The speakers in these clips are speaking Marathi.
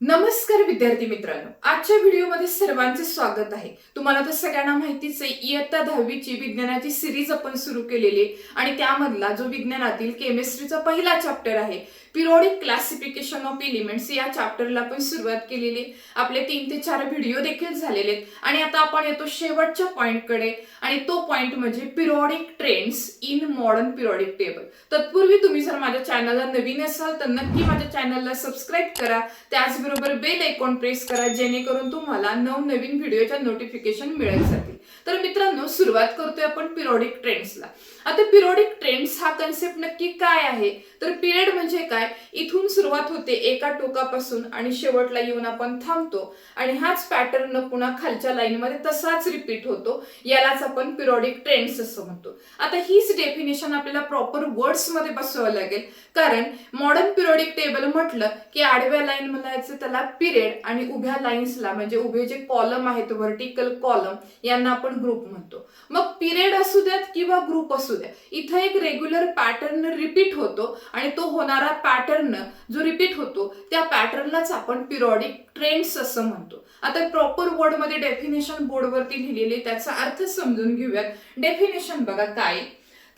नमस्कार विद्यार्थी मित्रांनो, आजच्या व्हिडिओमध्ये सर्वांचे स्वागत आहे। तुम्हाला तर सगळ्यांना माहितीच आहे, इयत्ता 10वीची विज्ञानाची सिरीज आपण सुरू केलेली आहे आणि त्यामधला जो विज्ञानातील केमिस्ट्रीचा पहिला चॅप्टर आहे पिरियोडिक क्लासिफिकेशन ऑफ एलिमेंट्स या चॅप्टरला आपण सुरुवात केलेली आहे। आपले 3 ते 4 व्हिडिओ देखील झालेले आहेत आणि आता आपण येतो शेवटच्या पॉइंटकडे आणि तो पॉइंट म्हणजे periodic trends in modern periodic table. तत्पूर्वी तुम्ही जर माझ्या चॅनलला नवीन असाल तर नक्की माझ्या चॅनलला सबस्क्राइब करा, त्याचबरोबर बेल आयकॉन प्रेस करा जेणेकरून तुम्हाला नवनवीन व्हिडिओच्या नोटिफिकेशन मिळत जातील। तर मित्रांनो, सुरुवात करतोय आपण पिरियोडिक ट्रेंड्सला। आता पिरियोडिक ट्रेंड्स हा कन्सेप्ट नक्की काय आहे तर पिरियड म्हणजे काय, इथून सुरुवात होते एका टोकापासून आणि शेवटला येऊन आपण थांबतो आणि हाच पॅटर्न पुन्हा खालच्या लाईन मध्ये तसाच रिपीट होतो, यालाच आपण पिरियोडिक ट्रेंड्स असं म्हणतो। आता हीच डेफिनेशन आपल्याला प्रॉपर वर्ड्स मध्ये बसवावं लागेल, कारण मॉडर्न पिरियोडिक टेबल म्हटलं की आडव्या लाईन म्हणायचं त्याला पिरियड आणि उभ्या लाईन्सला म्हणजे उभे जे कॉलम आहेत व्हर्टिकल कॉलम यांना आपण ग्रुप म्हणतो। मग पिरियड असू द्यात किंवा ग्रुप असू द्या, इथे एक रेग्युलर पॅटर्न रिपीट होतो आणि तो होणारा पॅटर्न जो रिपीट होतो त्या पॅटर्नलाच आपण पिरियोडिक ट्रेंड्स असं म्हणतो। आता प्रॉपर वर्ड मध्ये डेफिनेशन बोर्डवरती लिहिलेली, त्याचा अर्थ समजून घेऊयात। डेफिनेशन बघा काय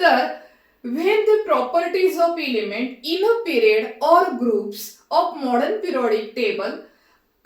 तर, when the properties of element in a period or groups of modern periodic table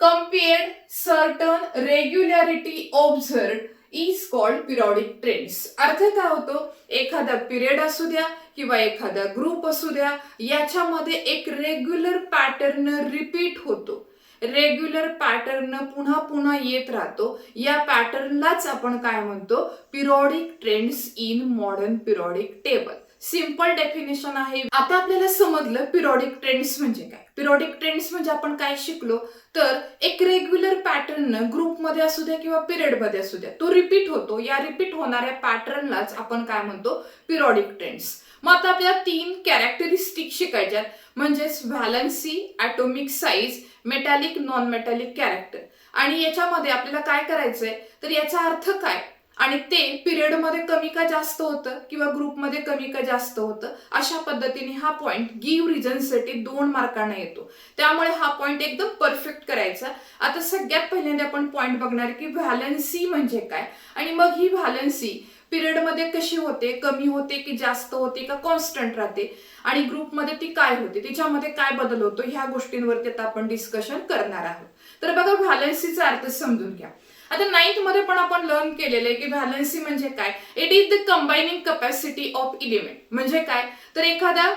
compared certain regularity observed is called periodic trends। अर्थ काय होतो, एखादा पिरियड असू द्या किंवा एखादा ग्रुप असू द्या, याच्यामध्ये एक रेग्युलर पॅटर्न रिपीट होतो, रेग्युलर पॅटर्न पुन्हा पुन्हा येत राहतो, या पॅटर्नलाच आपण काय म्हणतो, periodic trends in modern periodic table. Simple definition आहे। आता आपल्याला समजलं पिरियोडिक ट्रेंड्स म्हणजे काय। पिरियोडिक ट्रेंड्स म्हणजे आपण काय शिकलो तर एक रेग्युलर पॅटर्न ग्रुप मध्ये असू द्या किंवा पिरियड मध्ये असू द्या, तो रिपीट होतो, या रिपीट होणाऱ्या पॅटर्नलाच आपण काय म्हणतो, पिरियोडिक ट्रेंड्स। मग आता आपल्याला 3 कॅरेक्टरिस्टिक शिकायच्यात, म्हणजेच valency, atomic size, metallic non metallic character. आणि याच्यामध्ये आपल्याला काय करायचंय तर याचा अर्थ काय आणि ते पिरियड मध्ये कमी का जास्त होतं किंवा ग्रुप मध्ये कमी का जास्त होतं, अशा पद्धतीने हा पॉइंट गिव्ह रिझन साठी 2 मार्कांना येतो, त्यामुळे हा पॉइंट एकदम परफेक्ट करायचा। आता सगळ्यात पहिल्यांदा आपण पॉइंट बघणार की व्हॅलन्सी म्हणजे काय आणि मग ही व्हॅलन्सी पिरियड मध्ये कशी होते, कमी होते की जास्त होते का कॉन्स्टंट राहते, आणि ग्रुप मध्ये ती काय होते, तिच्यामध्ये काय बदल होतो, ह्या गोष्टींवरती आता आपण डिस्कशन करणार आहोत। तर बघा, व्हॅलन्सीचा अर्थ समजून घ्या। आता 9th मध्ये पण आपण लर्न केलेलं आहे की व्हॅलन्सी म्हणजे काय, it is the combining capacity of element. म्हणजे काय तर एखादा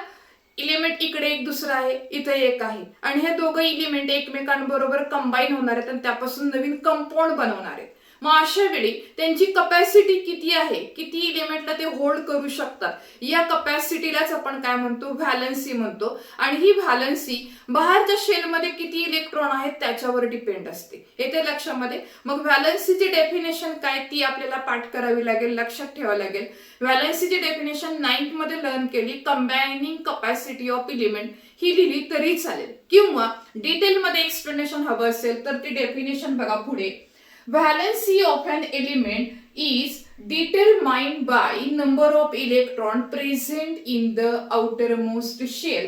एलिमेंट इकडे एक दुसरा आहे, इथे एक आहे आणि हे दोघं एलिमेंट एकमेकांबरोबर कंबाईन होणार आहेत आणि त्यापासून नवीन कंपाऊंड बनवणार आहेत। मग अशा वेळी त्यांची कॅपॅसिटी किती आहे, किती एलिमेंटला ते होल्ड करू शकतात, या कॅपॅसिटीलाच आपण काय म्हणतो, व्हॅलन्सी म्हणतो। आणि ही व्हॅलन्सी बाहेरच्या शेलमध्ये किती इलेक्ट्रॉन आहेत त्याच्यावर डिपेंड असते, येते लक्षामध्ये। मग व्हॅलन्सीची डेफिनेशन काय ती आपल्याला पाठ करावी लागेल, लक्षात ठेवावं लागेल। व्हॅलन्सीची डेफिनेशन 9th मध्ये लर्न केली, कंबायनिंग कॅपॅसिटी ऑफ एलिमेंट ही लिहिली तरी चालेल, किंवा डिटेल मध्ये एक्सप्लेनेशन हवं असेल तर ती डेफिनेशन बघा पुढे। Valency of an element is determined by number of electrons present in the outermost shell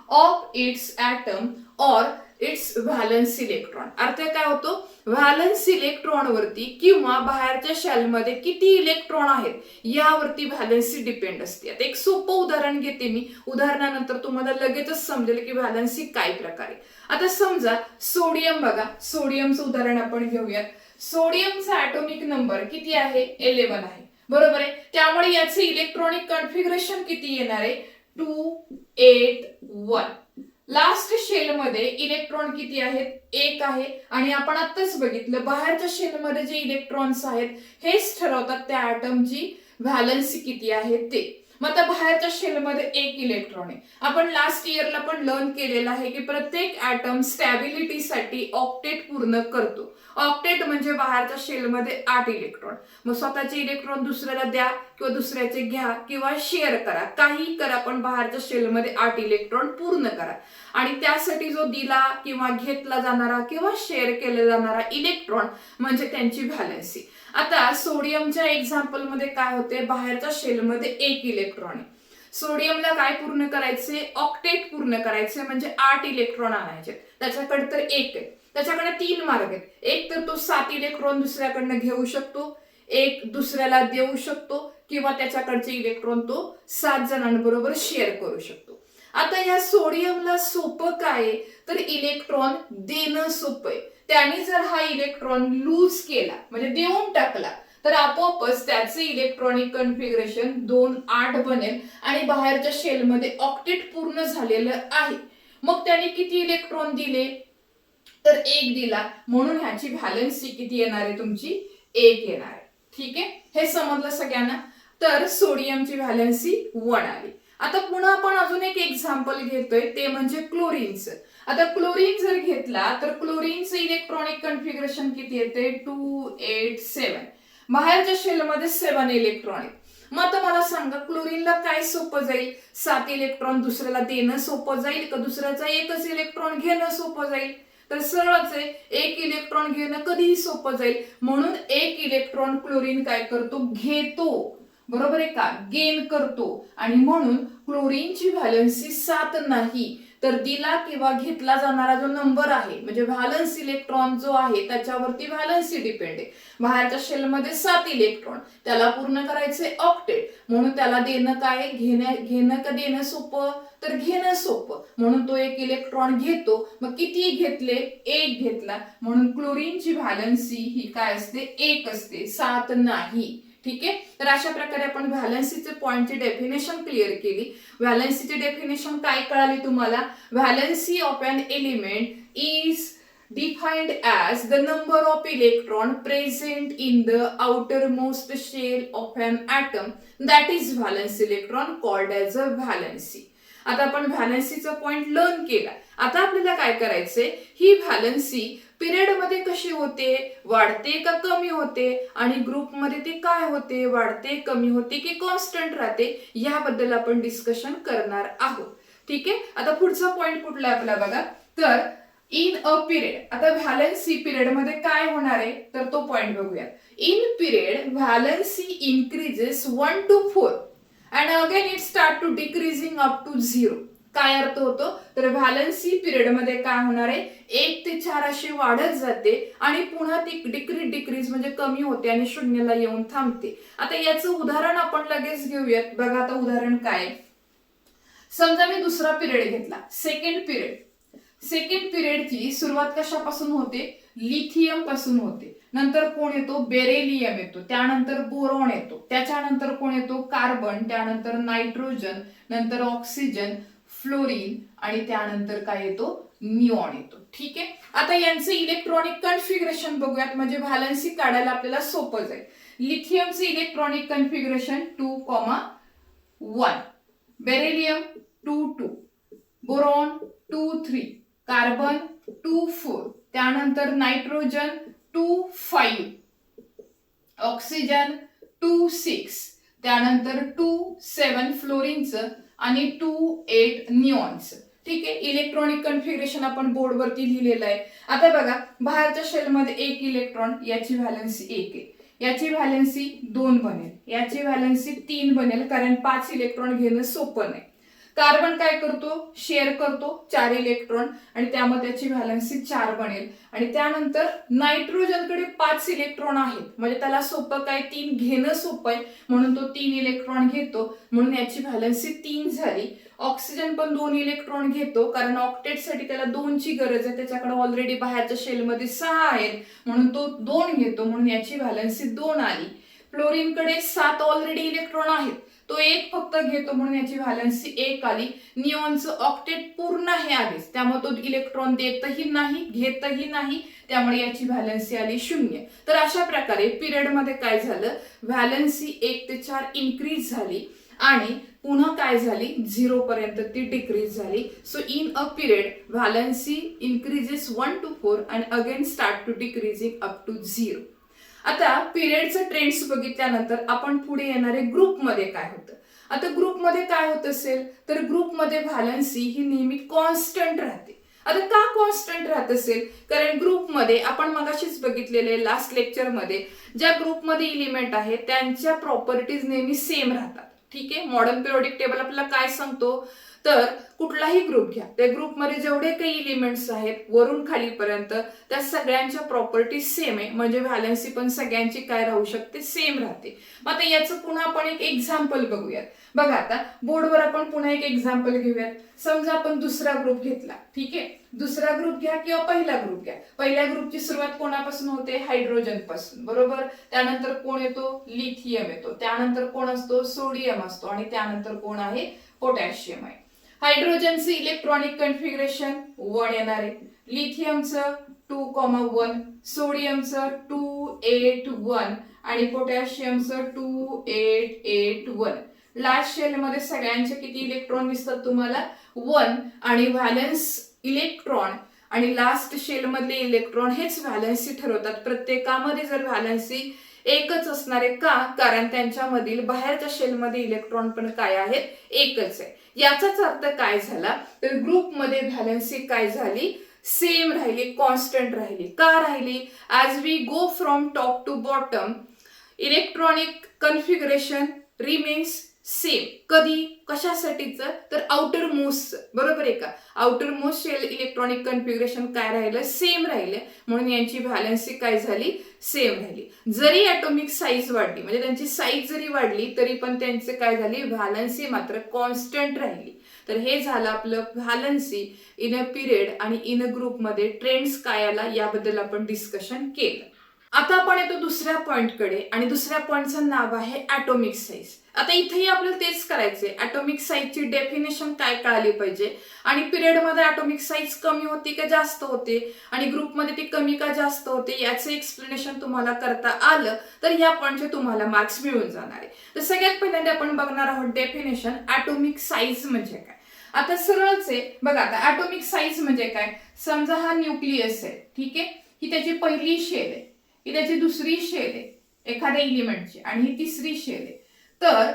of its atom or its valence electron। अर्थ काय होतो, व्हॅलन्स इलेक्ट्रॉन वरती किंवा बाहेरच्या शेल मध्ये किती इलेक्ट्रॉन आहेत यावरती व्हॅलन्सी डिपेंड असते। आता एक सोपं उदाहरण घेते मी, उदाहरणानंतर तुम्हाला लगेचच समजेल की व्हॅलन्सी काय प्रकारे। आता समजा सोडियम, बघा सोडियमचं उदाहरण आपण घेऊयात। सोडियमचा ॲटॉमिक नंबर किती आहे, 11 आहे, बरोबर आहे। त्यामुळे याचे इलेक्ट्रॉनिक कॉन्फिगरेशन किती येणार आहे, 2 8 1। लास्ट शेल मध्ये इलेक्ट्रॉन किती आहेत, 1 आहे। आणि आपण आत्ताच बघितलं बाहेरच्या शेल मध्ये जे इलेक्ट्रॉन्स आहेत हेच ठरवतात त्या ॲटमची व्हॅलन्सी किती आहे ते। मग आता बाहेरच्या शेल मध्ये 1 इलेक्ट्रॉन आहे। आपण लास्ट इयरला पण लर्न केलेलं आहे की प्रत्येक ॲटम स्टॅबिलिटीसाठी ऑक्टेट पूर्ण करतो। ऑक्टेट म्हणजे बाहेरच्या शेल मध्ये 8 इलेक्ट्रॉन। मग स्वतःचे इलेक्ट्रॉन दुसऱ्याला द्या किंवा दुसऱ्याचे घ्या किंवा शेअर करा, काही करा, पण बाहेरच्या शेल मध्ये 8 इलेक्ट्रॉन पूर्ण करा। आणि त्यासाठी जो दिला किंवा घेतला जाणारा किंवा शेअर केला जाणारा इलेक्ट्रॉन म्हणजे त्यांची व्हॅलन्सी। आता सोडियमच्या एक्झाम्पल मध्ये काय होते, बाहेरच्या शेल मध्ये 1 इलेक्ट्रॉन आहे, सोडियमला काय पूर्ण करायचे, ऑक्टेट पूर्ण करायचे, म्हणजे 8 इलेक्ट्रॉन आणायचे। त्याच्याकडे तर एक आहे, त्याच्याकडे 3 मार्ग आहेत. एक तर तो 7 इलेक्ट्रॉन दुसऱ्याकडनं घेऊ शकतो, एक दुसऱ्याला देऊ शकतो, किंवा त्याच्याकडचे इलेक्ट्रॉन तो 7 जणांबरोबर शेअर करू शकतो. आता या सोडियमला सोपं काय तर इलेक्ट्रॉन देणं सोपं आहे. त्याने जर हा इलेक्ट्रॉन लूज केला म्हणजे देऊन टाकला तर आपोआपच त्याचे इलेक्ट्रॉनिक कन्फिगरेशन 2-8 बनेल आणि बाहेरच्या शेलमध्ये ऑक्टेट पूर्ण झालेलं आहे. मग त्याने किती इलेक्ट्रॉन दिले तर 1 दिला, म्हणून ह्याची व्हॅलेन्सी किती येणार आहे तुमची 1 येणार आहे. ठीक आहे, हे समजलं सगळ्यांना. तर सोडियमची व्हॅलेन्सी 1 आली. आता पुन्हा आपण अजून एक एक्झाम्पल घेतोय ते म्हणजे क्लोरीनचं. आता क्लोरीन जर घेतला तर क्लोरीनचं इलेक्ट्रॉनिक कन्फिगरेशन किती येते 2 8 7, बाहेरच्या शेलमध्ये 7 इलेक्ट्रॉन आहेत. मग आता मला सांगा क्लोरीनला काय सोपं जाईल, 7 इलेक्ट्रॉन दुसऱ्याला देणं सोपं जाईल का दुसऱ्याचा एकच इलेक्ट्रॉन घेणं सोपं जाईल? तर सरळच आहे, 1 इलेक्ट्रॉन घेणं कधीही सोपं जाईल. म्हणून 1 इलेक्ट्रॉन क्लोरीन काय करतो घेतो, बरोबर आहे का, गेन करतो. आणि म्हणून क्लोरीनची व्हॅलेन्सी 7 नाही तर दिला किंवा घेतला जाणारा जो नंबर आहे म्हणजे व्हॅलन्स इलेक्ट्रॉन जो आहे त्याच्यावरती व्हॅलन्सी डिपेंड आहे. बाहेरच्या शेलमध्ये 7 इलेक्ट्रॉन, त्याला पूर्ण करायचे ऑक्टेट, म्हणून त्याला देणं काय घेणं का देणं सोपं तर घेणं सोपं, म्हणून तो 1 इलेक्ट्रॉन घेतो. मग किती घेतले 1 घेतला, म्हणून क्लोरीनची व्हॅलन्सी ही काय असते 1 असते, 7 नाही. ठीक आहे, तर अशा प्रकारे आपण व्हॅलन्सीचे पॉइंटची डेफिनेशन क्लिअर केली. व्हॅलन्सीची डेफिनेशन काय कळाली तुम्हाला, valency of an element is defined as the number of electron present in the outermost shell of an atom, that is valence electron called as a valency. आता आपण व्हॅलन्सीचा पॉइंट लर्न केला. आता आपल्याला काय करायचंय, ही व्हॅलन्सी पिरियड मध्ये कशी होते, वाढते का कमी होते, आणि ग्रुप मध्ये ते काय होते, वाढते कमी होते की कॉन्स्टंट राहते, याबद्दल आपण डिस्कशन करणार आहोत. ठीक आहे, आता पुढचा पॉइंट कुठला आहे आपला बघा, तर इन अ पिरियड. आता व्हॅलन्सी पिरियड मध्ये काय होणार आहे तर तो पॉइंट बघूया. In period valency increases 1 to 4 and again it start to decreasing up to 0. काय अर्थ होतो तर व्हॅलन्सी पिरियड मध्ये काय होणार आहे 1 ते 4 अशी वाढत जाते आणि पुन्हा ती डिक्रीज म्हणजे कमी होते आणि शून्याला येऊन थांबते. आता याचं उदाहरण आपण लगेच घेऊयात. बघा आता उदाहरण काय, समजा मी दुसरा पिरियड घेतला, सेकंड पिरियड. सेकंड पिरियडची सुरुवात कशापासून होते, लिथियम पासून होते. नंतर कोण येतो, बेरिलियम येतो, त्यानंतर बोरॉन येतो, त्याच्यानंतर कोण येतो, कार्बन, त्यानंतर नायट्रोजन, नंतर ऑक्सिजन, फ्लोरीन आणि त्यानंतर काय येतो, निऑन येतो. ठीक आहे, आता यांचे इलेक्ट्रॉनिक कन्फिगरेशन बघूयात म्हणजे व्हॅलन्सी काढायला आपल्याला सोपं जाईल. लिथियमचे electronic configuration 2,1, beryllium 2,2, boron 2,3, carbon 2,4, त्यानंतर नायट्रोजन 2,5, ऑक्सिजन 2,6, त्यानंतर 2,7 फ्लोरीनचं आणि 2,8 निऑनचं. ठीक आहे, इलेक्ट्रॉनिक कन्फिगरेशन आपण बोर्डवरती लिहिलेलं आहे. आता बघा बाहेरच्या शेलमध्ये 1 इलेक्ट्रॉन, याची व्हॅलन्सी 1 आहे, याची व्हॅलन्सी 2 बनेल, याची व्हॅलन्सी 3 बनेल कारण 5 इलेक्ट्रॉन घेणं सोपं नाही. कार्बन काय करतो, शेअर करतो 4 इलेक्ट्रॉन आणि त्यामध्ये त्याची व्हॅलन्सी 4 बनेल. आणि त्यानंतर नायट्रोजनकडे 5 इलेक्ट्रॉन आहेत म्हणजे त्याला सोपं काय 3 घेणं सोपं आहे म्हणून तो 3 इलेक्ट्रॉन घेतो, म्हणून याची व्हॅलन्सी 3 झाली. ऑक्सिजन पण 2 इलेक्ट्रॉन घेतो कारण ऑक्टेटसाठी त्याला 2ची गरज आहे, त्याच्याकडे ऑलरेडी बाहेरच्या शेलमध्ये 6 आहेत म्हणून तो 2 घेतो, म्हणून याची व्हॅलन्सी 2 आली. फ्लोरीनकडे 7 ऑलरेडी इलेक्ट्रॉन आहेत, तो 1 फक्त घेतो म्हणून याची व्हॅलन्सी 1 आली. निऑनचं ऑक्टेट पूर्ण हे आलीच त्यामुळे तो इलेक्ट्रॉन देतही नाही घेतही नाही, त्यामुळे याची व्हॅलन्सी आली 0. तर अशा प्रकारे पिरियड मध्ये काय झालं, व्हॅलन्सी 1 ते 4 इन्क्रीज झाली आणि पुन्हा काय झाली 0 पर्यंत ती डिक्रीज झाली. So in a period valency increases 1 to 4 and again start to decreasing up to 0. आता पिरियडचं ट्रेंड्स बघितल्यानंतर आपण पुढे येणारे ग्रुपमध्ये काय होतं. आता ग्रुपमध्ये काय होत असेल तर ग्रुपमध्ये व्हॅलन्सी ही नेहमी कॉन्स्टंट राहते. आता का कॉन्स्टंट राहत असेल, कारण ग्रुपमध्ये आपण मगाशीच बघितलेले लास्ट लेक्चरमध्ये ज्या ग्रुपमध्ये इलिमेंट आहे त्यांच्या प्रॉपर्टीज नेहमी सेम राहतात. ठीक आहे, मॉडर्न पिरियोडिक टेबल आपल्याला काय सांगतो तर कुठलाही ग्रुप घ्या, त्या ग्रुपमध्ये जेवढे काही एलिमेंट्स आहेत वरून खालीपर्यंत त्या सगळ्यांच्या प्रॉपर्टी सेम आहे, म्हणजे व्हॅलेन्सी पण सगळ्यांची काय राहू शकते, सेम राहते. मग आता याचं पुन्हा आपण एक एक्झाम्पल बघूयात. बघा आता बोर्डवर आपण पुन्हा एक एक्झाम्पल घेऊयात. समजा आपण दुसरा ग्रुप घेतला, ठीक आहे, दुसरा ग्रुप घ्या किंवा पहिला ग्रुप घ्या. पहिल्या ग्रुपची सुरुवात कोणापासून होते, हायड्रोजन पासून, बरोबर. त्यानंतर कोण येतो, लिथियम येतो. त्यानंतर कोण असतो, सोडियम असतो. आणि त्यानंतर कोण आहे, पोटॅशियम आहे. हायड्रोजनचे इलेक्ट्रॉनिक कन्फिगरेशन 1 येणार आहे, लिथियमचं 2,1, सोडियमचं 2,8,1 आणि पोटॅशियमचं 2,8,8,1. लास्ट शेल मध्ये सगळ्यांचे किती इलेक्ट्रॉन दिसतात तुम्हाला, 1. आणि व्हॅलेन्स इलेक्ट्रॉन आणि लास्ट शेल मधले इलेक्ट्रॉन हेच व्हॅलेन्सी ठरवतात. प्रत्येकामध्ये जर व्हॅलेन्सी एकच असणार आहे का, कारण त्यांच्यामधील बाहेरच्या शेलमध्ये इलेक्ट्रॉन पण काय आहेत, एकच आहे. याचाच अर्थ काय झाला, तर ग्रुपमध्ये व्हॅलेन्सी काय झाली, सेम राहिली, कॉन्स्टंट राहिली. का राहिली, as we go from top to bottom electronic configuration remains same. कधी, कशासाठीच, तर आउटर मोस्ट, बरोबर आहे का, outermost shell electronic configuration काय राहिलं, सेम राहिले, म्हणून यांची व्हॅलेन्सी काय झाली, सेम राहिली. जरी ॲटॉमिक साईज वाढली, म्हणजे त्यांची साईज जरी वाढली तरी पण त्यांचे काय झाली, व्हॅलेन्सी मात्र कॉन्स्टंट राहिली. तर हे झालं आपलं व्हॅलेन्सी इन अ पिरियड आणि इन अ ग्रुपमध्ये ट्रेंड्स काय आला याबद्दल आपण डिस्कशन केलं. आता आपण येतो दुसऱ्या पॉइंटकडे आणि दुसऱ्या पॉइंटचं नाव आहे ॲटॉमिक साईज. आता इथेही आपल्याला तेच करायचंय, ॲटॉमिक साईजची डेफिनेशन काय कळाली पाहिजे आणि पिरियडमध्ये ॲटॉमिक साईज कमी होती का जास्त होते आणि ग्रुपमध्ये ती कमी का जास्त होते याचं एक्सप्लेनेशन तुम्हाला करता आलं तर या पॉइंटचे तुम्हाला मार्क्स मिळून जाणार आहे. तर सगळ्यात पहिल्यांदा आपण बघणार आहोत डेफिनेशन, ॲटॉमिक साईज म्हणजे काय. आता सरळच आहे बघा. आता ॲटॉमिक साईज म्हणजे काय, समजा हा न्यूक्लियस आहे, ठीक आहे, ही त्याची पहिली शेल आहे, ही त्याची दुसरी शेल आहे एखाद्या एलिमेंटची आणि ही तिसरी शेल आहे. तर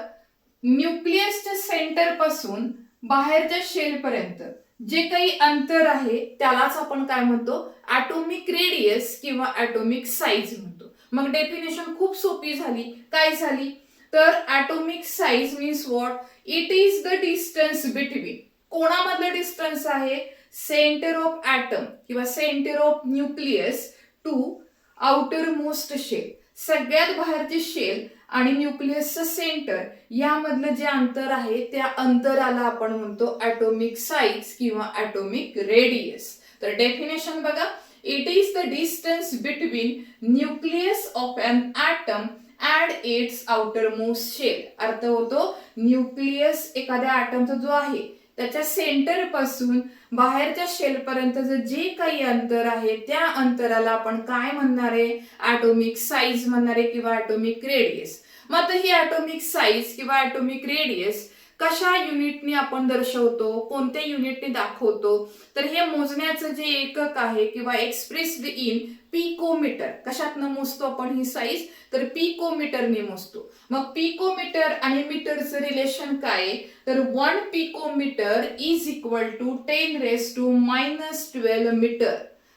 न्यूक्लियसच्या सेंटर पासून बाहेरच्या शेल पर्यंत जे काही अंतर आहे त्यालाच आपण काय म्हणतो, ॲटॉमिक रेडियस किंवा ॲटॉमिक साईज म्हणतो. मग डेफिनेशन खूप सोपी झाली. काय झाली, तर atomic size means what, it is the distance between, कोणामधलं डिस्टन्स आहे, सेंटर ऑफ ॲटम किंवा centre of nucleus to outermost shell, सगळ्यात बाहेरचे शेल आणि न्यूक्लियसचं सेंटर यामधलं जे अंतर आहे त्या अंतराला आपण म्हणतो ॲटॉमिक साईज किंवा ॲटॉमिक रेडियस. तर डेफिनेशन बघा, it is the distance between nucleus of an atom and its outermost shell. अर्थ होतो, न्यूक्लियस एखाद्या ॲटमचा जो आहे त्याच्या सेंटर पासून बाहेरच्या शेल पर्यंतचं जे काही अंतर आहे त्या अंतराला आपण काय म्हणणार आहे, ॲटॉमिक साईज म्हणणार आहे किंवा ॲटॉमिक रेडियस. मग आता ही ॲटॉमिक साईज किंवा ॲटॉमिक रेडियस कशा युनिटने आपण दर्शवतो, कोणत्या युनिटने दाखवतो, तर हे मोजण्याचं जे एकक आहे किंवा एक्सप्रेस्ड इन पिकोमीटर, कशातनं मोजतो आपण ही साईज, तर पिकोमीटरने मोजतो. मग पिकोमीटर आणि मीटरचं रिलेशन काय, तर 1 picometre is equal to 10⁻⁻12 metre.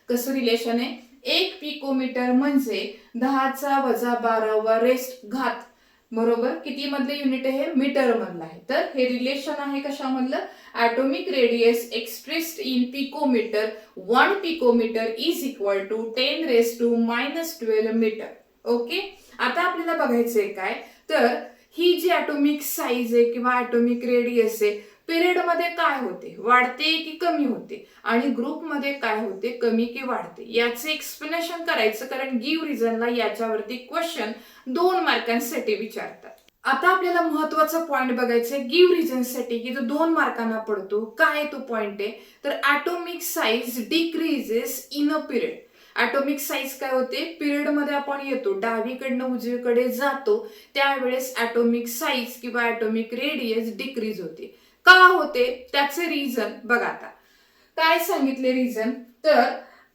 कसं रिलेशन आहे, 1 पिकोमीटर म्हणजे 10⁻12 बरोबर. किती मधले युनिट आहे, मीटर मधलं आहे. तर हे रिलेशन आहे कशामधलं, atomic radius expressed in picometre. 1 picometre is equal to 10⁻12 metre. Okay. आता आपल्याला बघायचंय काय, तर ही जी ॲटॉमिक साईज आहे किंवा ॲटॉमिक रेडियस आहे पिरियड मध्ये काय होते, वाढते की कमी होते, आणि ग्रुप मध्ये काय होते, कमी की वाढते, याचे एक्सप्लेनेशन करायचं. कारण गिव्ह रिझनला याच्यावरती क्वेश्चन 2 मार्कांसाठी विचारतात. आता आपल्याला महत्वाचा पॉइंट बघायचा आहे गिव्ह रिझन साठी, की जो 2 मार्कांना पडतो. काय तो पॉइंट आहे, तर atomic size decreases in a period. Atomic size काय होते, पिरियड मध्ये आपण येतो, डावीकडनं उजवीकडे जातो, त्यावेळेस ॲटॉमिक साईज किंवा ॲटॉमिक रेडियस डिक्रीज होते. का होते त्याचे रिझन बघा. आता काय सांगितले रिझन, तर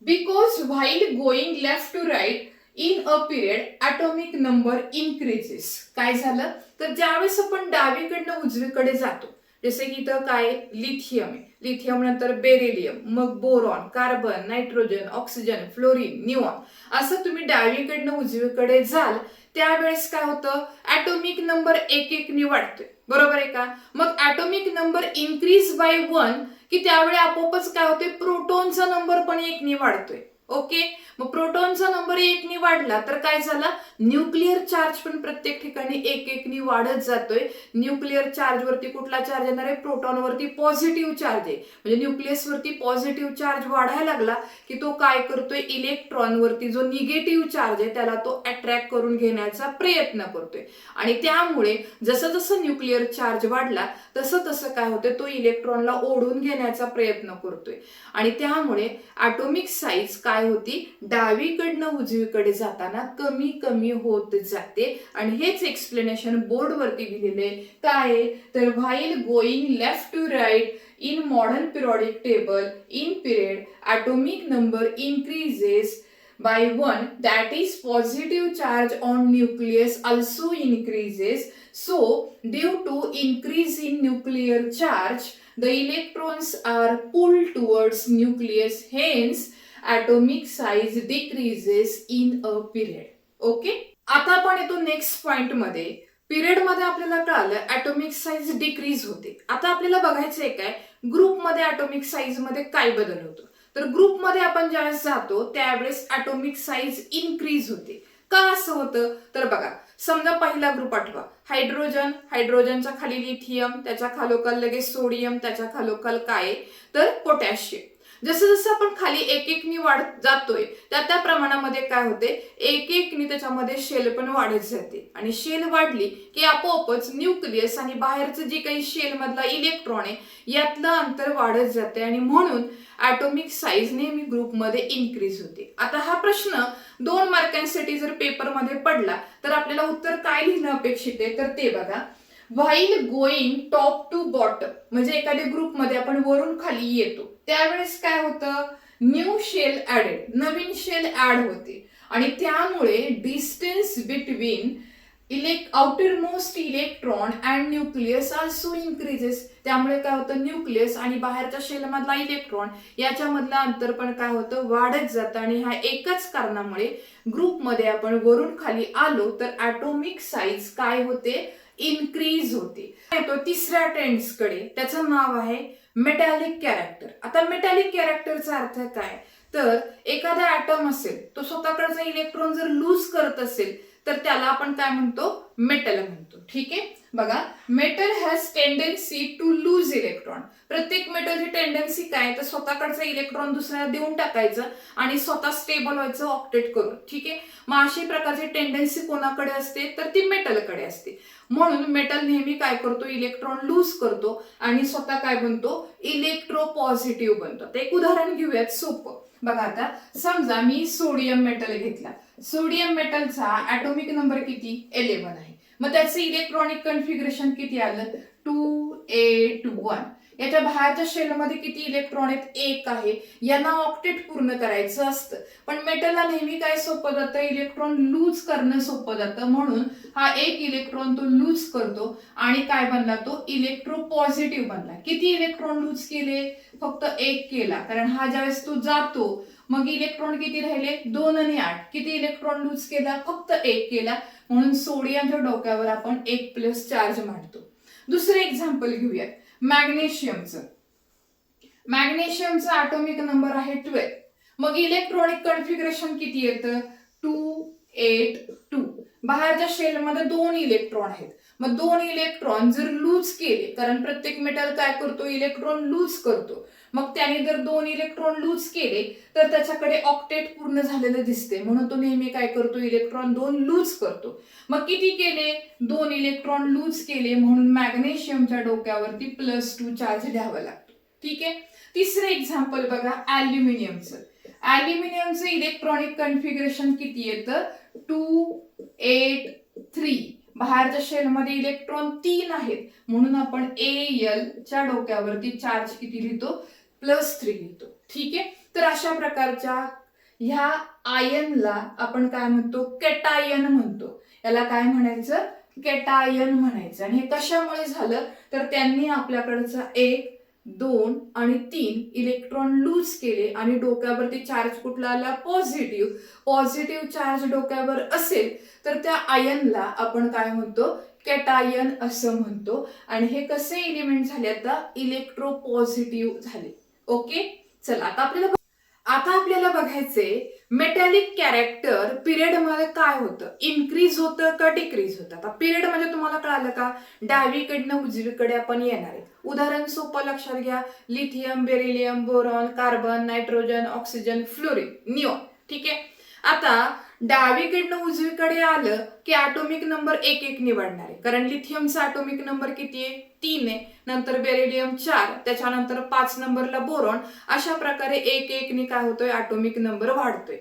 because while going left to right in a period atomic number increases. काय झालं, तर ज्यावेळेस आपण डावीकडनं उजवीकडे जातो, जसे की इथं काय लिथियम आहे, लिथियम नंतर बेरिलियम, मग boron, carbon, nitrogen, oxygen, fluorine, neon, असं तुम्ही डावीकडनं उजवीकडे जाल त्यावेळेस काय होतं, ॲटॉमिक नंबर एक एकने वाढतोय, बरोबर आहे का? मग ऍटॉमिक नंबर इन्क्रीज बाय 1 की त्यावेळी आपोआपच काय होते, प्रोटॉनचा नंबर पण 1 ने वाढतोय. ओके, मग प्रोटॉनचा नंबर 1 ने वाढला तर काय झाला, न्यूक्लिअर चार्ज पण प्रत्येक ठिकाणी 1 ने वाढत जातोय. न्यूक्लिअर चार्ज वरती कुठला चार्ज येणार आहे, प्रोटॉन वरती पॉझिटिव्ह चार्ज आहे. म्हणजे न्यूक्लियस वरती पॉझिटिव्ह चार्ज वाढायला लागला की तो काय करतोय, इलेक्ट्रॉन वरती जो निगेटिव्ह चार्ज आहे त्याला तो अट्रॅक्ट करून घेण्याचा प्रयत्न करतोय. आणि त्यामुळे जसं जसं न्यूक्लिअर चार्ज वाढला तसं तसं काय होतं, तो इलेक्ट्रॉनला ओढून घेण्याचा प्रयत्न करतोय. आणि त्यामुळे ॲटॉमिक साईज काय होती, डावीकडनं उजवीकडे जाताना कमी कमी होत जाते. आणि हेच एक्सप्लेनेशन बोर्डवरती लिहिलेले काय, तर while going left to right in modern periodic table in period atomic number increases by 1, that is positive charge on nucleus also increases. So due to increase in nuclear charge the electrons are pulled towards nucleus, hence atomic size decreases in a period. Okay, आता आपण येतो नेक्स्ट पॉइंट मध्ये. पिरियड मध्ये आपल्याला कळालं ऍटॉमिक साईज डिक्रीज होते. आता आपल्याला बघायचंय काय, ग्रुपमध्ये ऍटॉमिक साईज मध्ये काय बदल होतो. तर ग्रुपमध्ये आपण ज्यावेळेस जातो त्यावेळेस ऍटॉमिक साईज इन्क्रीज होते. का असं होतं, तर बघा समजा पहिला ग्रुप आठवा, हायड्रोजन, हायड्रोजनच्या खाली लिथियम, त्याच्या खालोखाल लगेच सोडियम, त्याच्या खालोखाल काय तर पोटॅशियम. जसं जसं आपण खाली एक एकनी वाढत जातोय त्या प्रमाणामध्ये काय होते, एक एकनी त्याच्यामध्ये शेल पण वाढत जाते. आणि शेल वाढली की आपोआपच न्यूक्लियस आणि बाहेरचं जे काही शेल मधला इलेक्ट्रॉन आहे यातलं अंतर वाढत जाते. आणि म्हणून ॲटॉमिक साईज नेहमी ग्रुपमध्ये इन्क्रीज होते. आता हा प्रश्न 2 मार्कांसाठी जर पेपरमध्ये पडला तर आपल्याला उत्तर काय लिहिणं अपेक्षित आहे, तर ते बघा, while going top to bottom. म्हणजे एखाद्या ग्रुपमध्ये आपण वरून खाली येतो त्यावेळेस काय होतं, न्यू शेल ऍडेड, नवीन शेल ऍड होते. आणि त्यामुळे distance between outer most electron and nucleus also increases. त्यामुळे काय होतं, न्यूक्लियस आणि बाहेरच्या शेल मधला इलेक्ट्रॉन याच्यामधलं अंतर पण काय होतं, वाढत जातं. आणि ह्या एकच कारणामुळे ग्रुपमध्ये आपण वरून खाली आलो तर ॲटॉमिक साईज काय होते, इन्क्रीज होते. येतो तिसऱ्या ट्रेंड्स कडे, त्याचं नाव आहे मेटॅलिक कॅरेक्टर. आता मेटॅलिक कॅरेक्टरचा अर्थ काय, तर एखादा ॲटम असेल तो स्वतःकडचा इलेक्ट्रॉन जर लूज करत असेल तर त्याला आपण काय म्हणतो, मेटल म्हणतो. ठीक आहे, बघा metal has tendency to lose electron. प्रत्येक मेटलची टेंडन्सी काय, तर स्वतःकडचा इलेक्ट्रॉन दुसऱ्याला देऊन टाकायचं आणि स्वतः स्टेबल व्हायचं ऑक्टेट करून. ठीक आहे, मग अशी प्रकारची टेंडन्सी कोणाकडे असते, तर ती मेटलकडे असते. म्हणून मेटल नेहमी काय करतो, इलेक्ट्रॉन लूज करतो आणि स्वतः काय बनतो, इलेक्ट्रो पॉझिटिव्ह बनतो. तर एक उदाहरण घेऊयात सोपं. बघा आता समजा मी सोडियम मेटल घेतला. सोडियम मेटलचा ॲटॉमिक नंबर किती, 11 आहे. मग त्याचं इलेक्ट्रॉनिक कन्फिगरेशन किती आलं, 281. याच्या बाहेरच्या शेलमध्ये किती इलेक्ट्रॉन आहेत, 1 आहे. यांना ऑक्टेट पूर्ण करायचं असतं. पण मेटलला नेहमी काय सोपं जातं, इलेक्ट्रॉन लूज करणं सोपं जातं. म्हणून हा 1 इलेक्ट्रॉन तो लूज करतो आणि काय बनला, तो इलेक्ट्रो पॉझिटिव्ह बनला. किती इलेक्ट्रॉन लूज केले, फक्त 1 केला. कारण हा ज्यावेळेस तो जातो मग इलेक्ट्रॉन किती राहिले, 2 आणि 8. किती इलेक्ट्रॉन लूज केला, फक्त 1 केला. म्हणून सोडियमच्या डोक्यावर आपण 1+ चार्ज मांडतो. दुसरे एक्झाम्पल घेऊयात, मॅग्नेशियमचं. मॅग्नेशियमचा ॲटॉमिक नंबर आहे 12. मग इलेक्ट्रॉनिक कन्फिगरेशन किती येतं, 282. बाहेरच्या शेलमध्ये 2 इलेक्ट्रॉन आहेत. मग 2 इलेक्ट्रॉन जर लूज केले, कारण प्रत्येक मेटल काय करतो, इलेक्ट्रॉन लूज करतो. मग त्याने जर 2 इलेक्ट्रॉन लूज केले तर त्याच्याकडे ऑक्टेट पूर्ण झालेलं दिसते. म्हणून तो नेहमी काय करतो, इलेक्ट्रॉन 2 लूज करतो. मग किती केले, 2 इलेक्ट्रॉन लूज केले. म्हणून मॅग्नेशियमच्या डोक्यावरती +2 चार्ज द्यावा लागतो. ठीक आहे, तिसरं एक्झाम्पल बघा, ॲल्युमिनियमचं. ॲल्युमिनियमचं इलेक्ट्रॉनिक कन्फिगरेशन किती येतं, 283. बाहेरच्या शेलमध्ये इलेक्ट्रॉन 3 आहेत. म्हणून आपण Al च्या डोक्यावरती चार्ज किती लिहितो, +3 लिहितो. ठीक आहे, तर अशा प्रकारच्या ह्या आयनला आपण काय म्हणतो, कॅटायन म्हणतो. याला काय म्हणायचं, कॅटायन म्हणायचं. आणि हे कशामुळे झालं, तर त्यांनी आपल्याकडचा 1, 2 आणि 3 इलेक्ट्रॉन लूज केले आणि डोक्यावरती चार्ज कुठला आला, पॉझिटिव्ह. पॉझिटिव्ह चार्ज डोक्यावर असेल तर त्या आयनला आपण काय म्हणतो, कॅटायन असं म्हणतो. आणि हे कसे एलिमेंट झाले आता इलेक्ट्रोपॉझिटिव्ह झाले. ओके, चला आता आपल्याला बघायचे मेटॅलिक कॅरेक्टर पिरियड मध्ये काय होतं, इन्क्रीज होतं का डिक्रीज होतं. आता पिरियड म्हणजे तुम्हाला कळालं का, डावीकडनं उजवीकडे आपण येणार आहे. उदाहरण सोपं लक्षात घ्या, lithium, beryllium, boron, carbon, nitrogen, oxygen, fluorine, neon. ठीक आहे, आता डावीकडनं उजवीकडे आलं की ॲटॉमिक नंबर एक एक निवडणार आहे, कारण लिथियमचा ॲटॉमिक नंबर किती आहे, 3 आहे. नंतर बेरिलियम 4, त्याच्यानंतर 5 नंबरला बोरॉन. अशा प्रकारे एक एकनी काय होतोय, ॲटॉमिक नंबर वाढतोय.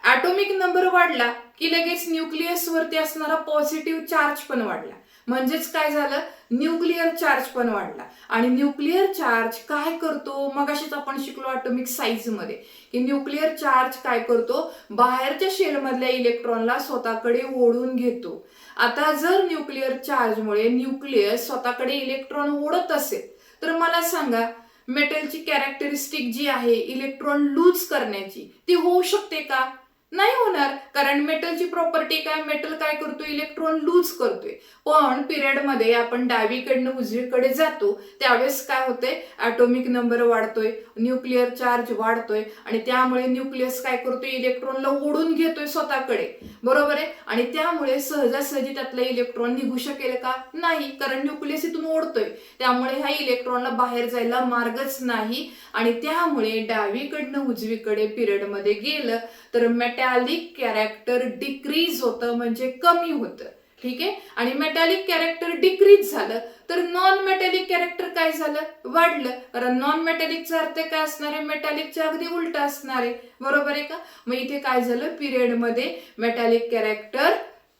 ॲटॉमिक नंबर वाढला की लगेच न्यूक्लियस वरती असणारा पॉझिटिव्ह चार्ज पण वाढला. म्हणजेच काय झालं, न्यूक्लिअर चार्ज पण वाढला. आणि न्यूक्लिअर चार्ज काय करतो, मग अशीच आपण शिकलो ॲटॉमिक साईज मध्ये की न्यूक्लिअर चार्ज काय करतो, बाहेरच्या शेलमधल्या इलेक्ट्रॉनला स्वतःकडे ओढून घेतो. आता जर न्यूक्लिअर चार्जमुळे न्यूक्लियस स्वतःकडे इलेक्ट्रॉन ओढत असेल तर मला सांगा, मेटलची कॅरेक्टरिस्टिक जी आहे इलेक्ट्रॉन लूज करण्याची, ती होऊ शकते का, नाही होणार. कारण मेटलची प्रॉपर्टी काय, मेटल काय करतो, इलेक्ट्रॉन लूज करतोय. पण पिरियड मध्ये आपण डावीकडनं उजवीकडे जातो त्यावेळेस काय होतंय, ॲटॉमिक नंबर वाढतोय, न्यूक्लिअर चार्ज वाढतोय आणि त्यामुळे न्यूक्लियस काय करतोय, इलेक्ट्रॉनला ओढून घेतोय स्वतःकडे. बरोबर आहे. आणि त्यामुळे सहजासहजी त्यातला इलेक्ट्रॉन निघू शकेल का, नाही, कारण न्यूक्लियस इथून ओढतोय. त्यामुळे ह्या इलेक्ट्रॉनला बाहेर जायला मार्गच नाही. आणि त्यामुळे डावीकडनं उजवीकडे पिरियड मध्ये गेलं तर मेटॅलिक कॅरेक्टर डिक्रीज होतं, म्हणजे कमी होतं. ठीक आहे. आणि मेटॅलिक कॅरेक्टर डिक्रीज झालं तर नॉन मेटॅलिक कॅरेक्टर काय झालं, वाढलं. कारण नॉन मेटॅलिकचा अर्थ काय असणार आहे, मेटॅलिकच्या अगदी उलट असणार आहे. बरोबर आहे का. मग इथे काय झालं, पिरियड मध्ये मेटॅलिक कॅरेक्टर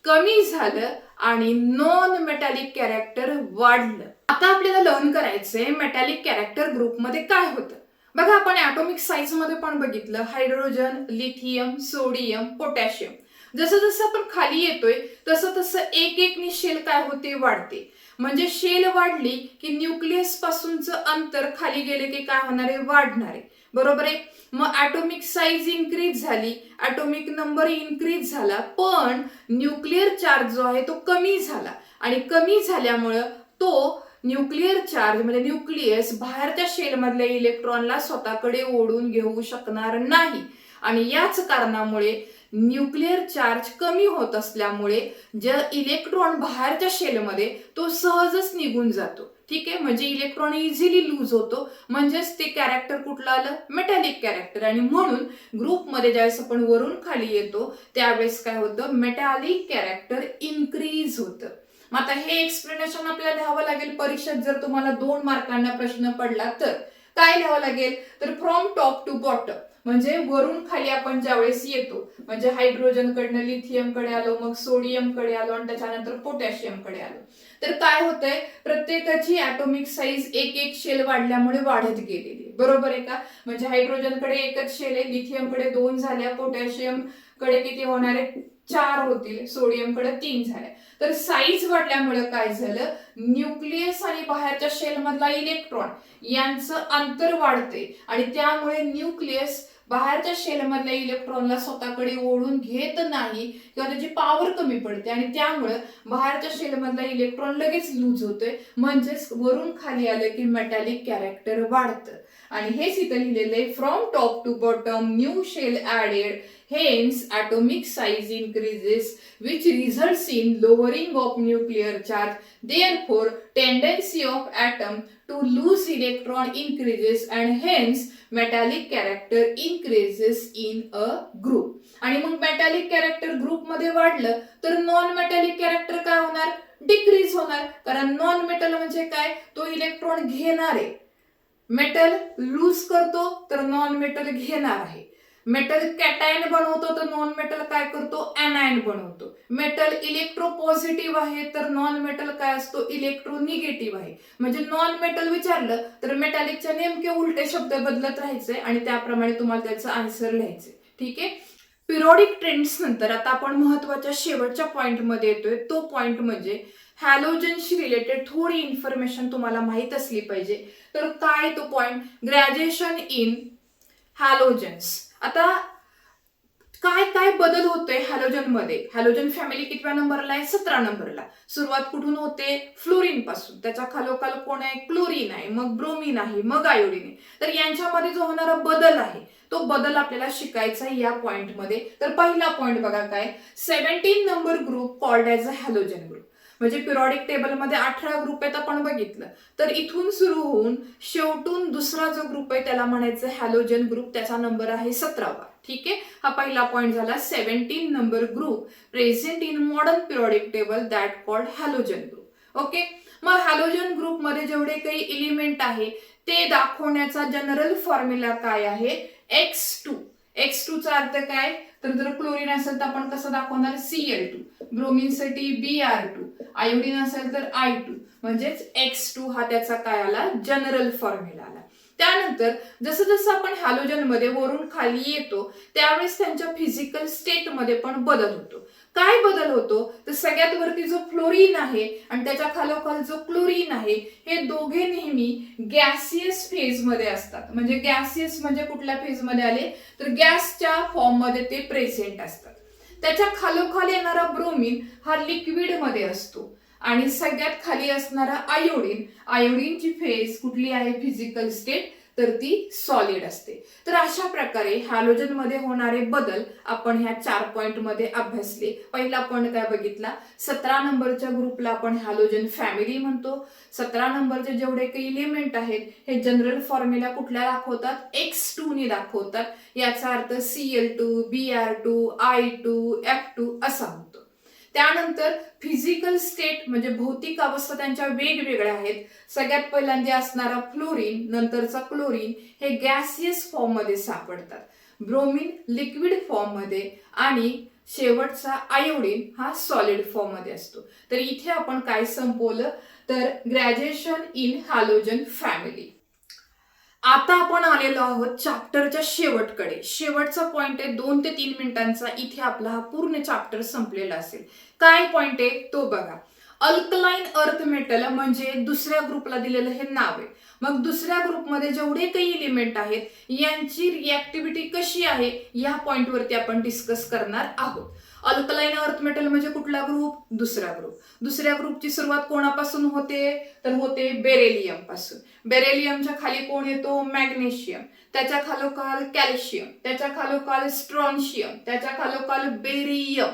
कमी झालं आणि नॉन मेटॅलिक कॅरेक्टर वाढलं. आता आपल्याला लर्न करायचंय मेटॅलिक कॅरेक्टर ग्रुपमध्ये काय होतं. बघा, आपण ॲटॉमिक साईज मध्ये पण बघितलं, हायड्रोजन, लिथियम, सोडियम, पोटॅशियम. जसं जसं आपण खाली येतोय तसं तसं एक एकनी शेल काय होते, वाढते. म्हणजे शेल वाढली की न्यूक्लियस पासूनचं अंतर खाली गेले की काय होणार आहे, वाढणार आहे. बरोबर आहे. मग ॲटॉमिक साईज इन्क्रीज झाली, ॲटॉमिक नंबर इन्क्रीज झाला, पण न्यूक्लिअर चार्ज जो आहे तो कमी झाला. आणि कमी झाल्यामुळं तो न्यूक्लिअर चार्ज म्हणजे न्यूक्लियस बाहेरच्या शेलमधल्या इलेक्ट्रॉनला स्वतःकडे ओढून घेऊ शकणार नाही. आणि याच कारणामुळे न्यूक्लिअर चार्ज कमी होत असल्यामुळे जे इलेक्ट्रॉन बाहेरच्या शेलमध्ये तो सहजच निघून जातो. ठीक आहे, म्हणजे इलेक्ट्रॉन इझिली लूज होतो. म्हणजेच ते कॅरेक्टर कुठलं आलं, मेटॅलिक कॅरेक्टर. आणि म्हणून ग्रुपमध्ये ज्यावेळेस आपण वरून खाली येतो त्यावेळेस काय होतं, मेटॅलिक कॅरेक्टर इन्क्रीज होतं. मग आता हे एक्सप्लेनेशन आपल्याला लिहावं लागेल परीक्षेत. जर तुम्हाला 2 मार्कांना प्रश्न पडला तर काय लिहावं लागेल, तर फ्रॉम टॉप टू बॉटम, म्हणजे वरून खाली आपण ज्यावेळेस येतो, म्हणजे हायड्रोजन कडनं लिथियम कडे आलो, मग सोडियम कडे आलो आणि त्याच्यानंतर पोटॅशियम कडे आलो, तर काय होतंय, प्रत्येकाची ॲटॉमिक साईज एक एक शेल वाढल्यामुळे वाढत गेलेली. बरोबर आहे का. म्हणजे हायड्रोजन कडे एकच शेल आहे, लिथियम कडे 2 झाल्या, पोटॅशियम कडे किती होणार आहे, 4 होतील, सोडियम कडे 3 झाल्या. तर साईज वाढल्यामुळे काय झालं, न्यूक्लियस आणि बाहेरच्या शेल मधला इलेक्ट्रॉन यांचं अंतर वाढते आणि त्यामुळे न्यूक्लियस बाहेरच्या शेल मधल्या इलेक्ट्रॉनला स्वतःकडे ओढून घेत नाही किंवा त्याची पॉवर कमी पडते आणि त्यामुळे बाहेरच्या शेल मधला इलेक्ट्रॉन लगेच लूज होतोय. म्हणजेच वरून खाली आलं की मेटॅलिक कॅरेक्टर वाढतं. आणि हेच इथं लिहिलेलं आहे, from top to bottom new shell added, hence atomic size increases which results in lowering of nuclear charge. Therefore tendency of atom to lose electron increases and hence metallic character increases in a group. आणि मग मेटॅलिक कॅरेक्टर ग्रुप मध्ये वाढलं तर नॉन मेटॅलिक कॅरेक्टर काय होणार, डिक्रीज होणार. कारण नॉन मेटल म्हणजे काय, तो इलेक्ट्रॉन घेणार आहे. मेटल लूज करतो तर नॉन मेटल घेणार आहे. मेटल कॅटायन बनवतो तर नॉन मेटल काय करतो, ऍनायन बनवतो. मेटल इलेक्ट्रोपॉझिटिव्ह आहे तर नॉन मेटल काय असतो, इलेक्ट्रोनिगेटिव्ह आहे. म्हणजे नॉन मेटल विचारलं तर मेटॅलिकच्या नेमके उलटे शब्द बदलत राहायचे आणि त्याप्रमाणे तुम्हाला त्याचं आन्सर लिहायचे. ठीक आहे. पिरियोडिक ट्रेंड्स नंतर आता आपण महत्वाच्या शेवटच्या पॉइंट मध्ये येतोय. तो पॉइंट म्हणजे हॅलोजनशी रिलेटेड थोडी इन्फॉर्मेशन तुम्हाला माहित असली पाहिजे. तर काय तो पॉइंट, ग्रॅज्युएशन इन हॅलोजन्स. आता काय काय बदल होतोय हॅलोजन मध्ये? हॅलोजन फॅमिली कितव्या नंबरला आहे? 17 नंबरला. सुरुवात कुठून होते? फ्लोरीन पासून. त्याच्या खालोखाल कोण आहे? क्लोरीन आहे, मग ब्रोमीन आहे, मग आयोडीन आहे. तर यांच्यामध्ये जो होणारा बदल आहे तो बदल आपल्याला शिकायचा आहे या पॉइंटमध्ये. तर पहिला पॉइंट बघा काय, 17 number group called as a halogen group. म्हणजे पिरियॉडिक टेबलमध्ये 18 ग्रुप आहेत आपण बघितलं, तर इथून सुरू होऊन शेवटून दुसरा जो ग्रुप आहे त्याला म्हणायचं हॅलोजन ग्रुप. त्याचा नंबर आहे 17वा. ठीक आहे, हा पहिला पॉइंट झाला. 17 number group present in modern periodic table that called halogen group. Okay, मग हॅलोजन ग्रुप मध्ये जेवढे काही एलिमेंट आहे ते दाखवण्याचा जनरल फॉर्म्युला काय आहे? X2. X2 चा अर्थ काय? तर जर क्लोरीन असेल तर आपण कसं दाखवणार? Cl2. ब्रोमीन साठी Br2. आयोडीन असेल तर I2. म्हणजेच X2 हा त्याचा काय आला? जनरल फॉर्म्युला आला. त्यानंतर जसं जसं आपण हॅलोजन मध्ये वरून खाली येतो त्यावेळेस त्यांच्या फिजिकल स्टेट मध्ये पण बदल होतो. काय बदल होतो? तर सगळ्यात वरती जो फ्लोरीन आहे आणि त्याच्या खालोखाल जो क्लोरीन आहे हे दोघे नेहमी गॅसियस फेज मध्ये असतात. म्हणजे गॅसियस म्हणजे कुठल्या फेज मध्ये आले? तर गॅसच्या फॉर्म मध्ये ते प्रेझेंट असतात. त्याच्या खालोखाल येणारा ब्रोमीन हा लिक्विड मध्ये असतो आणि सगळ्यात खाली असणारा आयोडीनची फेज कुठली आहे? फिजिकल स्टेट, तर ती सॉलिड असते. तर अशा प्रकारे हॅलोजन मध्ये होणारे बदल आपण ह्या 4 पॉइंट मध्ये अभ्यासले. पहिला पॉइंट काय बघितला? 17 नंबरच्या ग्रुपला आपण हॅलोजन फॅमिली म्हणतो. 17 नंबरचे जेवढे काही एलिमेंट आहेत हे जनरल फॉर्म्युला कुठल्या दाखवतात? X2 ने दाखवतात. याचा अर्थ Cl2, Br2, I2, F2 असा होतो. त्यानंतर फिजिकल स्टेट म्हणजे भौतिक अवस्था त्यांच्या वेगवेगळ्या आहेत. सगळ्यात पहिल्यांदा असणारा फ्लोरीन, नंतरचा क्लोरीन हे गॅसियस फॉर्म मध्ये सापडतात. ब्रोमीन लिक्विड फॉर्म मध्ये आणि शेवटचा आयोडीन हा सॉलिड फॉर्म मध्ये असतो. तर इथे आपण काय संपवलं? तर ग्रॅज्युएशन इन हॅलोजन फॅमिली. आता आपण आलेलो आहोत चॅप्टरच्या शेवटकडे. शेवटचा पॉइंट आहे 2 ते 3 मिनिटांचा. इथे आपला हा पूर्ण चॅप्टर संपलेला असेल. काय पॉइंट आहे तो बघा. अल्कलाइन अर्थ मेटल म्हणजे दुसऱ्या ग्रुपला दिलेलं हे नाव आहे. मग दुसऱ्या ग्रुपमध्ये जेवढे काही एलिमेंट आहेत यांची रिॲक्टिव्हिटी कशी आहे या पॉइंट वरती आपण डिस्कस करणार आहोत. अल्कलाइन अर्थ मेटल म्हणजे कुठला ग्रुप? दुसरा ग्रुप. दुसऱ्या ग्रुपची सुरुवात कोणापासून होते? तर होते बेरिलियम पासून. बेरिलियमच्या खाली कोण येतो? मॅग्नेशियम. त्याच्या खालोखाल कॅल्शियम, त्याच्या खालोखाल स्ट्रॉन्शियम, त्याच्या खालोखाल बेरियम.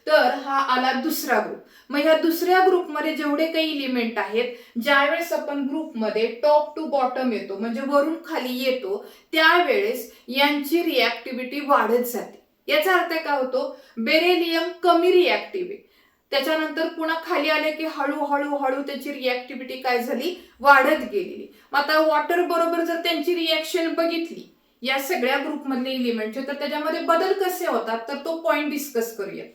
तर हा आला दुसरा ग्रुप. मग ह्या दुसऱ्या ग्रुपमध्ये जेवढे काही एलिमेंट आहेत, ज्यावेळेस आपण ग्रुपमध्ये टॉप टू बॉटम येतो म्हणजे वरून खाली येतो त्यावेळेस यांची रिॲक्टिव्हिटी वाढत जाते. याचा अर्थ काय होतो? बेरिलियम कमी रिॲक्टिव्ह आहे. त्याच्यानंतर पुन्हा खाली आले की हळूहळू त्याची रिॲक्टिव्हिटी काय झाली? वाढत गेलेली. आता वॉटर बरोबर जर त्यांची रिॲक्शन बघितली या सगळ्या ग्रुपमधले एलिमेंटचे, तर त्याच्यामध्ये बदल कसे होतात तर तो पॉइंट डिस्कस करूया.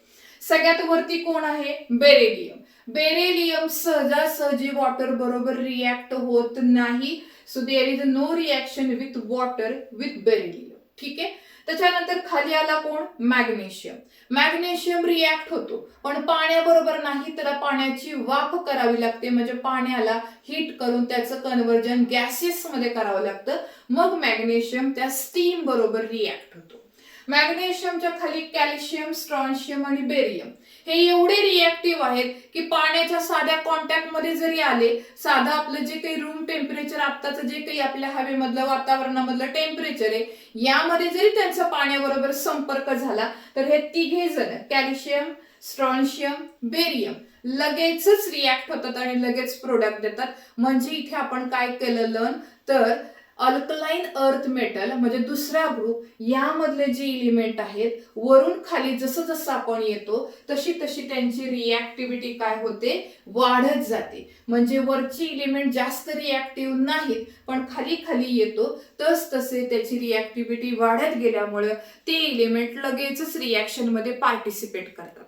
सगळ्यात वरती कोण आहे? बेरिलियम. बेरिलियम सहजासहजी वॉटर बरोबर रिॲक्ट होत नाही. So there is no reaction with water with beryllium. ठीक आहे. त्याच्यानंतर खाली आला कोण? मॅग्नेशियम. मॅग्नेशियम रिॲक्ट होतो पण पाण्याबरोबर नाही, तर पाण्याची वाफ करावी लागते. म्हणजे पाण्याला हीट करून त्याचं कन्व्हर्जन गॅसेस मध्ये करावं लागतं. मग मॅग्नेशियम त्या स्टीम बरोबर रिॲक्ट होतो. मॅग्नेशियमच्या खाली कॅल्शियम, स्ट्रॉन्शियम आणि बेरियम हे एवढे रिॲक्टिव्ह आहेत की पाण्याच्या साध्या कॉन्टॅक्ट मध्ये जरी आले, साधा आपलं जे काही रूम टेम्परेचर, आत्ताचं जे काही आपल्या हवेमधलं वातावरणामधलं टेम्परेचर आहे यामध्ये जरी त्यांचा पाण्याबरोबर संपर्क झाला तर हे तिघे जण कॅल्शियम, स्ट्रॉन्शियम, बेरियम लगेचच रिॲक्ट होतात आणि लगेच प्रोडक्ट देतात. म्हणजे इथे आपण काय केलं तर अल्कलाइन अर्थ मेटल म्हणजे दुसरा ग्रुप यामधले जे एलिमेंट आहेत वरून खाली जसं जसं आपण येतो तशी तशी त्यांची रिॲक्टिव्हिटी काय होते? वाढत जाते. म्हणजे वरची एलिमेंट जास्त रिॲक्टिव्ह नाहीत पण खाली खाली येतो तस तसे त्याची रिॲक्टिव्हिटी वाढत गेल्यामुळे ते एलिमेंट लगेचच रिॲक्शन मध्ये पार्टिसिपेट करतात.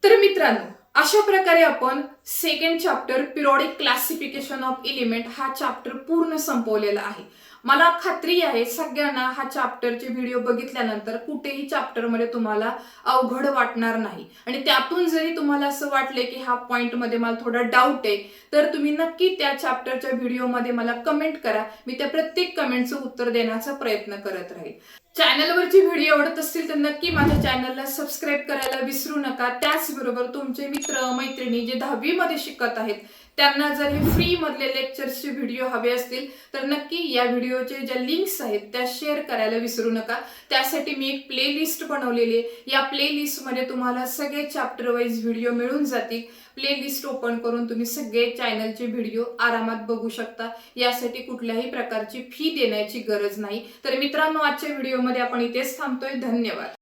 तर मित्रांनो, अशा प्रकारे आपण second chapter periodic classification of element हा चॅप्टर पूर्ण संपवलेला आहे. मला खात्री आहे सगळ्यांना हा चॅप्टरचे व्हिडिओ बघितल्यानंतर कुठेही चॅप्टर मध्ये तुम्हाला अवघड वाटणार नाही. आणि त्यातून जरी तुम्हाला असं वाटले की हा पॉइंट मध्ये मला थोडा डाऊट आहे तर तुम्ही नक्की त्या चॅप्टरच्या व्हिडिओ मध्ये मला कमेंट करा. मी त्या प्रत्येक कमेंटचं उत्तर देण्याचा प्रयत्न करत राहील. चॅनलवरची व्हिडिओ आवडत असतील तर नक्की माझ्या चॅनलला सबस्क्राईब करायला विसरू नका. त्याचबरोबर तुमचे मित्र मैत्रिणी जे 10वी मध्ये शिकत आहेत त्यांना जर हे फ्री मधले लेक्चर्सचे व्हिडिओ हवे असतील तर नक्की या व्हिडिओचे ज्या लिंक्स आहेत त्या शेअर करायला विसरू नका. त्यासाठी मी एक प्लेलिस्ट बनवलेली आहे. या प्लेलिस्टमध्ये तुम्हाला सगळे चॅप्टर वाईज व्हिडिओ मिळून जातील. प्लेलिस्ट ओपन करून तुम्ही सगळे चॅनलचे व्हिडिओ आरामात बघू शकता. यासाठी कुठल्याही प्रकारची फी देण्याची गरज नाही. तर मित्रांनो, आजच्या व्हिडिओमध्ये आपण इथेच थांबतोय. धन्यवाद.